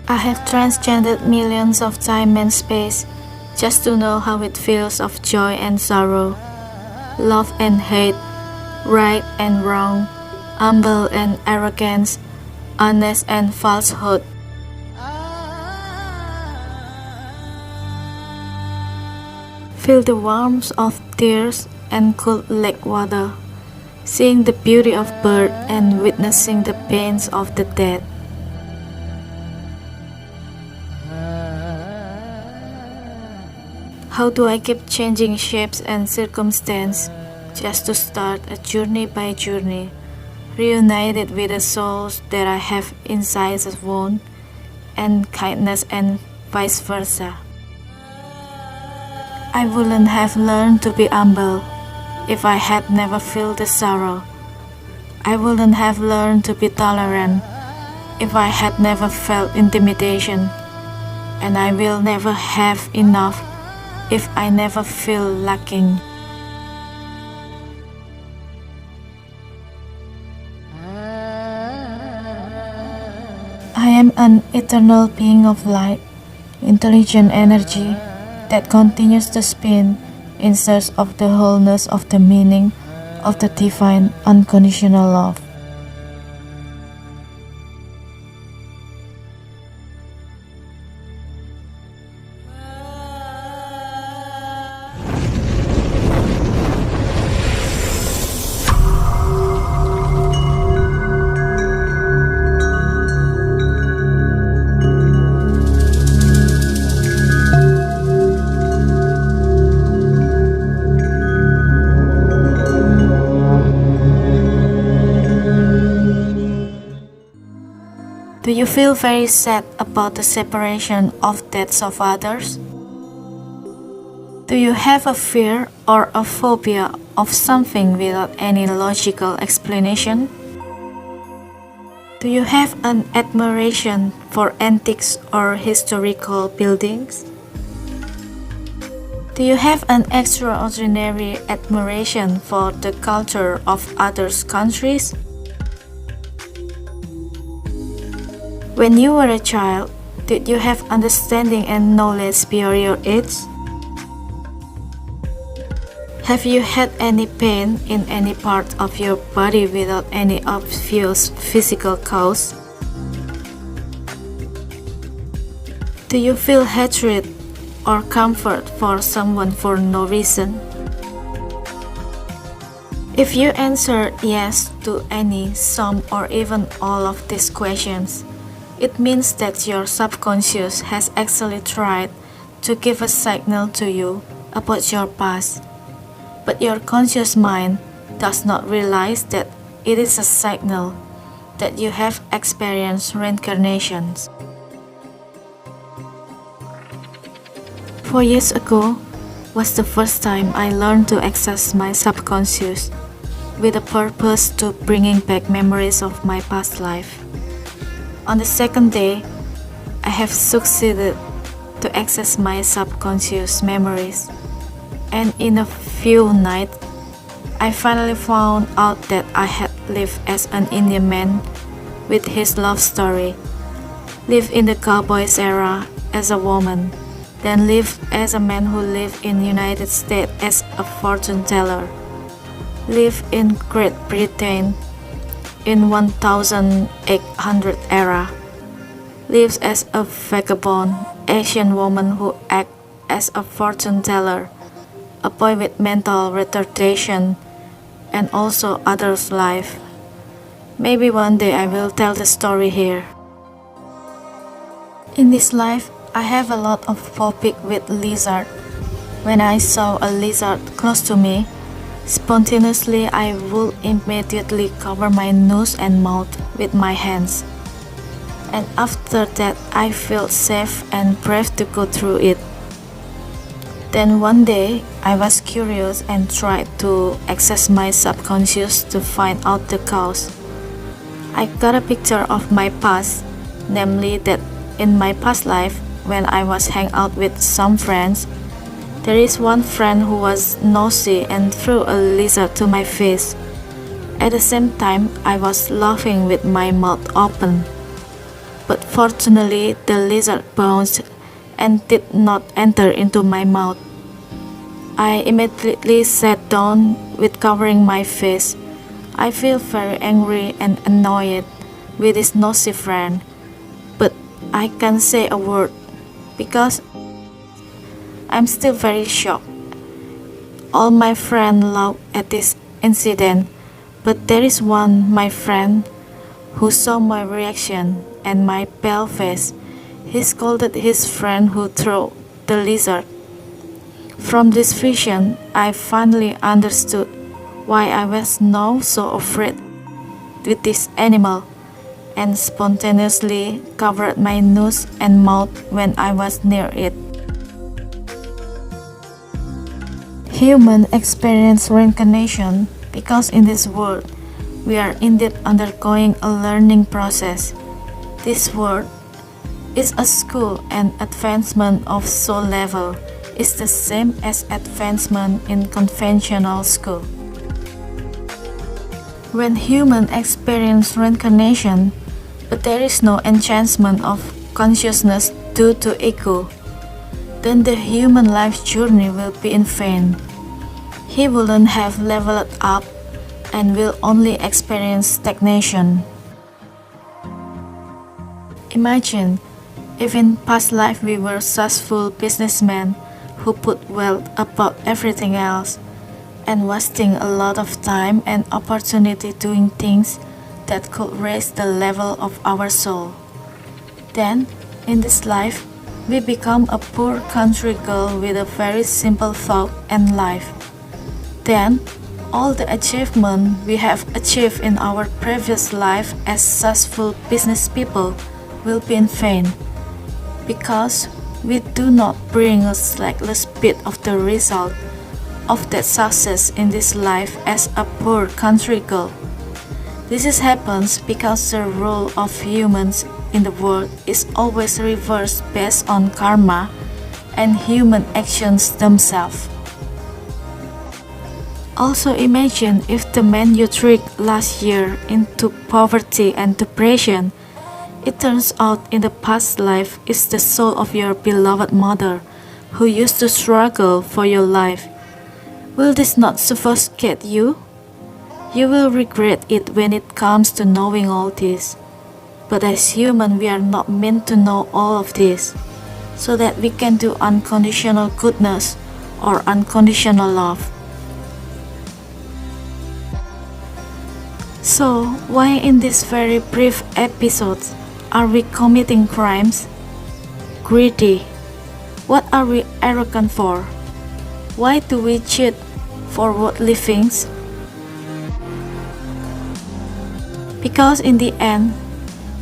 I have transcended millions of time and space just to know how it feels of joy and sorrow, love and hate, right and wrong, humble and arrogance, honest and falsehood. Feel the warmth of tears and cold lake water, seeing the beauty of birth and witnessing the pains of the dead. How do I keep changing shapes and circumstance just to start a journey by journey, reunited with the souls that I have inside the wound, and kindness and vice versa? I wouldn't have learned to be humble if I had never felt the sorrow. I wouldn't have learned to be tolerant if I had never felt intimidation. And I will never have enough if I never feel lacking. I am an eternal being of light, intelligent energy that continues to spin in search of the wholeness of the meaning of the divine unconditional love. Do you feel very sad about the separation of deaths of others? Do you have a fear or a phobia of something without any logical explanation? Do you have an admiration for antiques or historical buildings? Do you have an extraordinary admiration for the culture of other countries? When you were a child, did you have understanding and knowledge beyond your age? Have you had any pain in any part of your body without any obvious physical cause? Do you feel hatred or comfort for someone for no reason? If you answer yes to any, some, or even all of these questions, it means that your subconscious has actually tried to give a signal to you about your past, but your conscious mind does not realize that it is a signal that you have experienced reincarnations. 4 years ago was the first time I learned to access my subconscious with a purpose to bringing back memories of my past life. On the second day, I have succeeded to access my subconscious memories, and in a few nights, I finally found out that I had lived as an Indian man with his love story, lived in the cowboys era as a woman, then lived as a man who lived in the United States as a fortune teller, lived in Great Britain in 1800 era, lives as a vagabond Asian woman who acts as a fortune teller, a boy with mental retardation, and also others' life. Maybe one day I will tell the story here. In this life, I have a lot of phobia with lizard. When I saw a lizard close to me, spontaneously, I would immediately cover my nose and mouth with my hands. And after that, I felt safe and brave to go through it. Then one day, I was curious and tried to access my subconscious to find out the cause. I got a picture of my past, namely that in my past life, when I was hanging out with some friends, there is one friend who was nosy and threw a lizard to my face. At the same time, I was laughing with my mouth open. but fortunately the lizard bounced and did not enter into my mouth. I immediately sat down with covering my face. I feel very angry and annoyed with this nosy friend, but I can't say a word because I'm still very shocked. All my friends laughed at this incident, but there is one, my friend, who saw my reaction and my pale face. He scolded his friend who threw the lizard. From this vision, I finally understood why I was now so afraid with this animal and spontaneously covered my nose and mouth when I was near it. Humans experience reincarnation because in this world we are indeed undergoing a learning process. This world is a school, and advancement of soul level is the same as advancement in conventional school. When humans experience reincarnation, but there is no enhancement of consciousness due to ego, then the human life journey will be in vain. He wouldn't have leveled up and will only experience stagnation. Imagine if in past life we were successful businessmen who put wealth above everything else and wasting a lot of time and opportunity doing things that could raise the level of our soul. Then, in this life, we become a poor country girl with a very simple thought and life. Then, all the achievement we have achieved in our previous life as successful business people will be in vain, because we do not bring a slightest bit of the result of that success in this life as a poor country girl. This happens because the role of humans in the world is always reversed based on karma and human actions themselves. Also imagine if the man you tricked last year into poverty and depression, it turns out in the past life is the soul of your beloved mother who used to struggle for your life. Will this not suffocate you? You will regret it when it comes to knowing all this. But as humans, we are not meant to know all of this, so that we can do unconditional goodness or unconditional love. So, why in this very brief episode are we committing crimes? Greedy. What are we arrogant for? Why do we cheat for worldly things? Because in the end,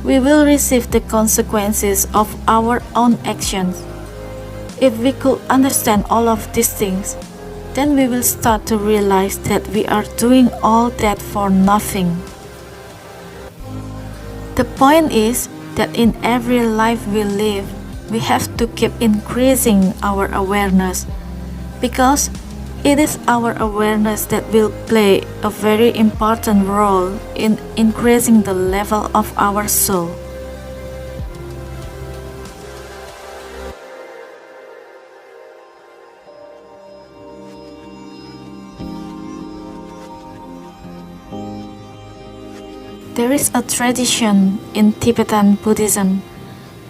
we will receive the consequences of our own actions. If we could understand all of these things, then we will start to realize that we are doing all that for nothing. The point is that in every life we live, we have to keep increasing our awareness, because it is our awareness that will play a very important role in increasing the level of our soul. There is a tradition in Tibetan Buddhism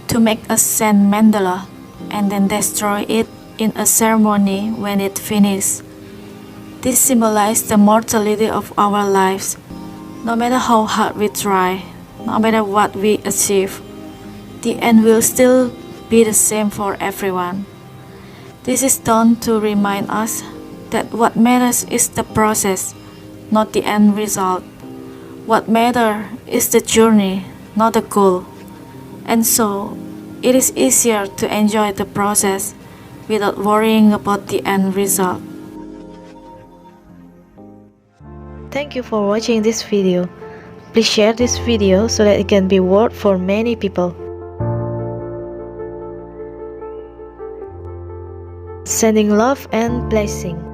to make a sand mandala and then destroy it in a ceremony when it finishes. This symbolizes the mortality of our lives. No matter how hard we try, no matter what we achieve, the end will still be the same for everyone. This is done to remind us that what matters is the process, not the end result. What matters is the journey, not the goal. And so, it is easier to enjoy the process without worrying about the end result. Thank you for watching this video. Please share this video so that it can be watched for many people. Sending love and blessing.